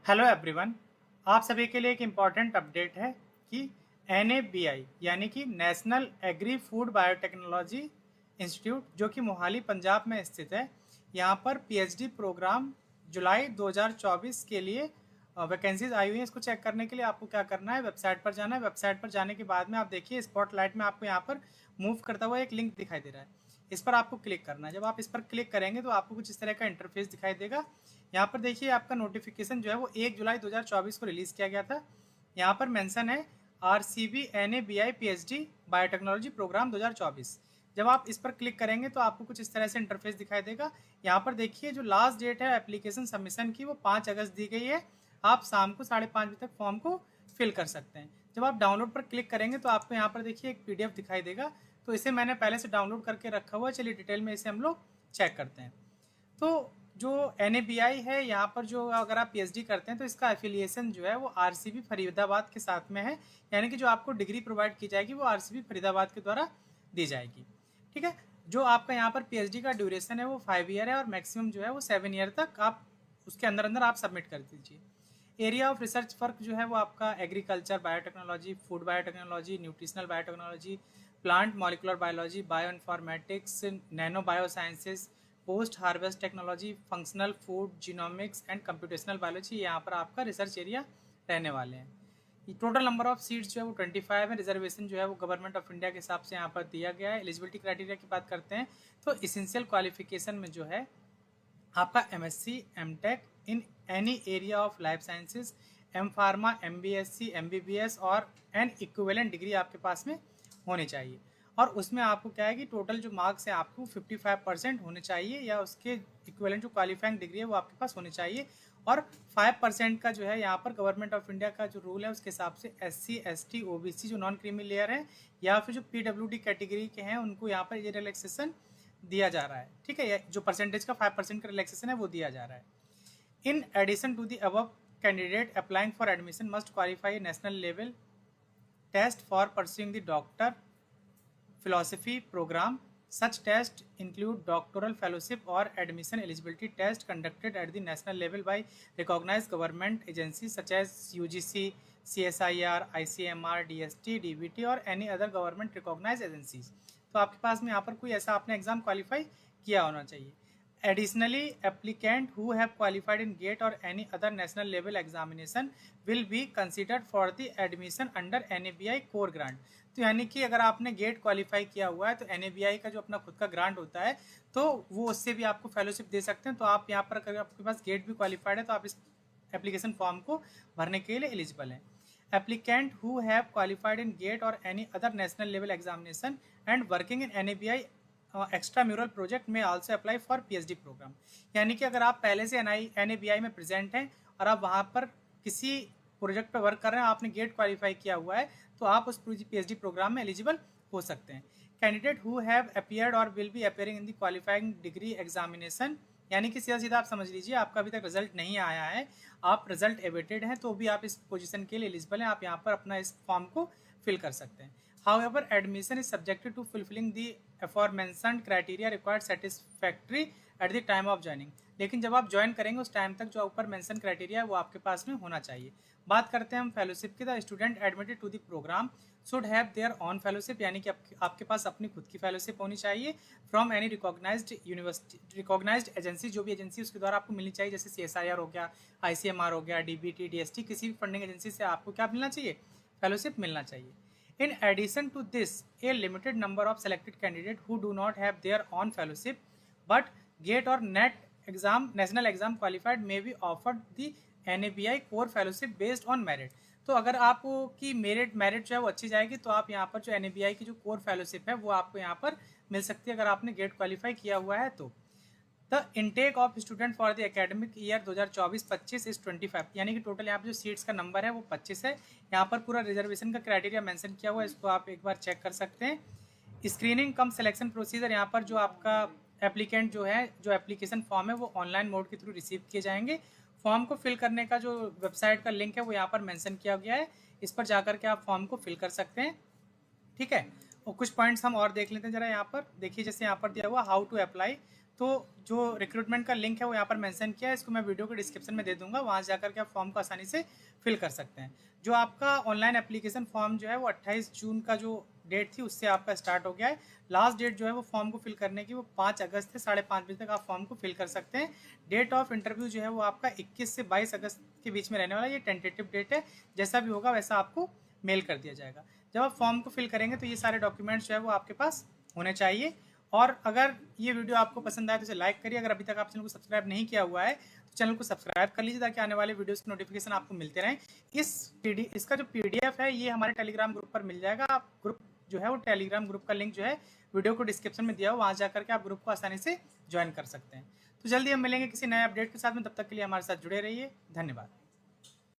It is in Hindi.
Hello everyone. आप सभी के लिए एक इम्पॉर्टेंट अपडेट है कि NABI यानी कि national agri food biotechnology institute जो कि मोहाली पंजाब में स्थित है, यहाँ पर PhD प्रोग्राम जुलाई 2024 के लिए वैकेंसीज आई हुई हैं। इसको चेक करने के लिए आपको क्या करना है, वेबसाइट पर जाना है। वेबसाइट पर जाने के बाद में आप देखिए स्पॉटलाइट में आपको यहाँ पर मूव करता हुआ एक लिंक दिखाई दे रहा है। इस पर आपको क्लिक करना है। जब आप इस पर क्लिक करेंगे तो आपको कुछ इस तरह का इंटरफेस दिखाई देगा। यहाँ पर देखिए आपका नोटिफिकेशन जो है वो 1 जुलाई 2024 को रिलीज़ किया गया था। यहाँ पर मेंशन है RCB NABI PhD biotechnology programme 2024। जब आप इस पर क्लिक करेंगे तो आपको कुछ इस तरह से इंटरफेस दिखाई देगा। यहाँ पर देखिए जो लास्ट डेट है एप्लीकेशन सबमिशन की वो 5 अगस्त दी गई है। आप शाम को 5:30 बजे तक फॉर्म को फिल कर सकते हैं। जब आप डाउनलोड पर क्लिक करेंगे तो आपको यहाँ पर देखिए एक PDF दिखाई देगा। तो इसे मैंने पहले से डाउनलोड करके रखा हुआ है। चलिए डिटेल में इसे हम लोग चेक करते हैं। तो जो NABI है, यहाँ पर जो अगर आप PhD करते हैं तो इसका एफिलिएशन जो है वो RCB फरीदाबाद के साथ में है। यानी कि जो आपको डिग्री प्रोवाइड की जाएगी वो RCB फरीदाबाद के द्वारा दी जाएगी। ठीक है। जो आपका यहाँ पर PhD का ड्यूरेशन है वो 5 ईयर है और मैक्सिमम जो है वो 7 ईयर तक आप उसके अंदर अंदर आप सबमिट कर दीजिए। एरिया ऑफ रिसर्च वर्क जो है वो आपका agriculture biotechnology, food biotechnology, nutritional biotechnology, plant molecular biology, bio informatics, nano biosciences, post harvest technology, functional food, genomics and computational biology, यहाँ पर आपका रिसर्च एरिया रहने वाले हैं। टोटल नंबर ऑफ सीट्स जो है वो 25 है। रिजर्वेशन जो है वो गवर्नमेंट ऑफ इंडिया के हिसाब से यहाँ पर दिया गया है। एलिजिबिलिटी क्राइटेरिया की बात करते हैं तो इसेंशियल क्वालिफिकेशन में जो है आपका MSc MTech in any area of life sciences, M Pharma, MBSc, MBBS और एन इक्विवेलेंट डिग्री आपके पास में होनी चाहिए। और उसमें आपको क्या है कि टोटल जो मार्क्स है आपको 55% होने चाहिए या उसके इक्विवेलेंट जो क्वालिफाइंग डिग्री है वो आपके पास होनी चाहिए। और 5% का जो है यहाँ पर गवर्नमेंट ऑफ इंडिया का जो रूल है उसके हिसाब से SC ST OBC जो नॉन क्रीमी लेयर है या फिर जो PWD कैटेगरी के हैं उनको यहाँ पर ये रिलैक्सेशन दिया जा रहा है। ठीक है, जो परसेंटेज का 5% का रिलैक्सेशन है वो दिया जा रहा है। In addition to the above, candidate applying for admission must qualify national level test for pursuing the doctor philosophy program. Such tests include doctoral fellowship or admission eligibility tests conducted at the national level by recognized government agencies such as UGC, CSIR, ICMR, DST, DBT और any other government recognized agencies. तो आपके पास में यहाँ पर कोई ऐसा आपने एग्जाम क्वालिफाई किया होना चाहिए। Additionally, applicant who have qualified in GATE or any other national level examination will be considered for the admission under NABI core grant. तो यानी कि अगर आपने गेट क्वालिफाई किया हुआ है तो NABI का जो अपना खुद का ग्रांट होता है तो वो उससे भी आपको फेलोशिप दे सकते हैं। तो आप यहाँ पर अगर आपके पास गेट भी क्वालिफाइड है तो आप इस एप्लीकेशन फॉर्म को भरने के लिए एलिजिबल हैं। Applicant who have qualified in GATE और any other national level examination and working in NABI extra mural project में also apply for PhD program. यानी कि अगर आप पहले से NABI में प्रेजेंट हैं और आप वहाँ पर किसी प्रोजेक्ट पर वर्क कर रहे हैं, आपने गेट क्वालिफाई किया हुआ है तो आप उस PhD प्रोग्राम में एलिजिबल हो सकते हैं। कैंडिडेट हु हैव अपीयर्ड और will be appearing in the qualifying degree examination, यानी कि सीधा सीधा आप समझ लीजिए आपका अभी तक रिजल्ट नहीं आया है, आप रिजल्ट एवेटेड हैं तो भी आप इस पोजीशन के लिए एलिजिबल हैं। आप यहाँ पर अपना इस फॉर्म को फिल कर सकते हैं। However, admission is subjected to fulfilling the aforementioned criteria required satisfactory at the time of joining. लेकिन जब आप ज्वाइन करेंगे उस टाइम तक जो ऊपर मेंशन क्राइटेरिया है वो आपके पास में होना चाहिए। बात करते हैं हम फेलोशिप की। The student admitted to the programme should have their own fellowship, यानी कि आपके पास अपनी खुद की फेलोशिप होनी चाहिए from any recognised university, recognised agency, जो भी एजेंसी उसके द्वारा आपको मिलनी चाहिए, जैसे CSIR हो गया, ICMR हो गया, DBT, DST, किसी भी फंडिंग एजेंसी से आपको क्या मिलना चाहिए, फेलोशिप मिलना चाहिए। In addition to this, a limited number of selected candidates who do not have their own fellowship but GATE or NET exam, national exam qualified may be offered the NABI core fellowship based on merit. तो अगर आपकी मेरिट जो है वो अच्छी जाएगी तो आप यहाँ पर जो NABI की जो कोर फेलोशिप है वो आपको यहाँ पर मिल सकती है अगर आपने गेट क्वालिफाई किया हुआ है तो। The intake of student for the academic year 2024-25 is 25, यानी कि टोटल यहाँ पर जो सीट्स का नंबर है वो 25 है। यहाँ पर पूरा रिजर्वेशन का क्राइटेरिया मेंशन किया हुआ है, इसको आप एक बार चेक कर सकते हैं। स्क्रीनिंग कम सिलेक्शन प्रोसीजर, यहाँ पर जो आपका एप्लीकेंट जो है, जो एप्लीकेशन फॉर्म है वो ऑनलाइन मोड के थ्रू रिसीव किए जाएंगे। फॉर्म को फिल करने का जो वेबसाइट का लिंक है वो यहाँ पर मेंशन किया गया है, इस पर जाकर के आप फॉर्म को फिल कर सकते हैं। ठीक है, और कुछ पॉइंट्स हम और देख लेते हैं जरा। यहाँ पर देखिए, जैसे यहाँ पर दिया हुआ हाउ टू अप्लाई, तो जो रिक्रूटमेंट का लिंक है वो यहाँ पर मेंशन किया है, इसको मैं वीडियो के डिस्क्रिप्शन में दे दूंगा, वहाँ जाकर के आप फॉर्म को आसानी से फिल कर सकते हैं। जो आपका ऑनलाइन एप्लीकेशन फॉर्म जो है वो 28 जून का जो डेट थी उससे आपका स्टार्ट हो गया है। लास्ट डेट जो है वो फॉर्म को फिल करने की वो 5 अगस्त से 5:30 बजे तक आप फॉर्म को फिल कर सकते हैं। डेट ऑफ इंटरव्यू जो है वो आपका 21 से 22 अगस्त के बीच में रहने वाला है, ये टेंटेटिव डेट है, जैसा भी होगा वैसा आपको मेल कर दिया जाएगा। जब आप फॉर्म को फिल करेंगे तो ये सारे डॉक्यूमेंट्स जो है वो आपके पास होने चाहिए। और अगर ये वीडियो आपको पसंद आए तो इसे लाइक करिए। अगर अभी तक आप चैनल को सब्सक्राइब नहीं किया हुआ है तो चैनल को सब्सक्राइब कर लीजिए ताकि आने वाले वीडियोस की नोटिफिकेशन आपको मिलते रहें। इसका जो PDF है ये हमारे टेलीग्राम ग्रुप पर मिल जाएगा। आप ग्रुप जो है वो टेलीग्राम ग्रुप का लिंक जो है वीडियो को डिस्क्रिप्शन में दिया हो, वहाँ जाकर के आप ग्रुप को आसानी से ज्वाइन कर सकते हैं। तो जल्दी हम मिलेंगे किसी नए अपडेट के साथ में, तब तक के लिए हमारे साथ जुड़े रहिए। धन्यवाद।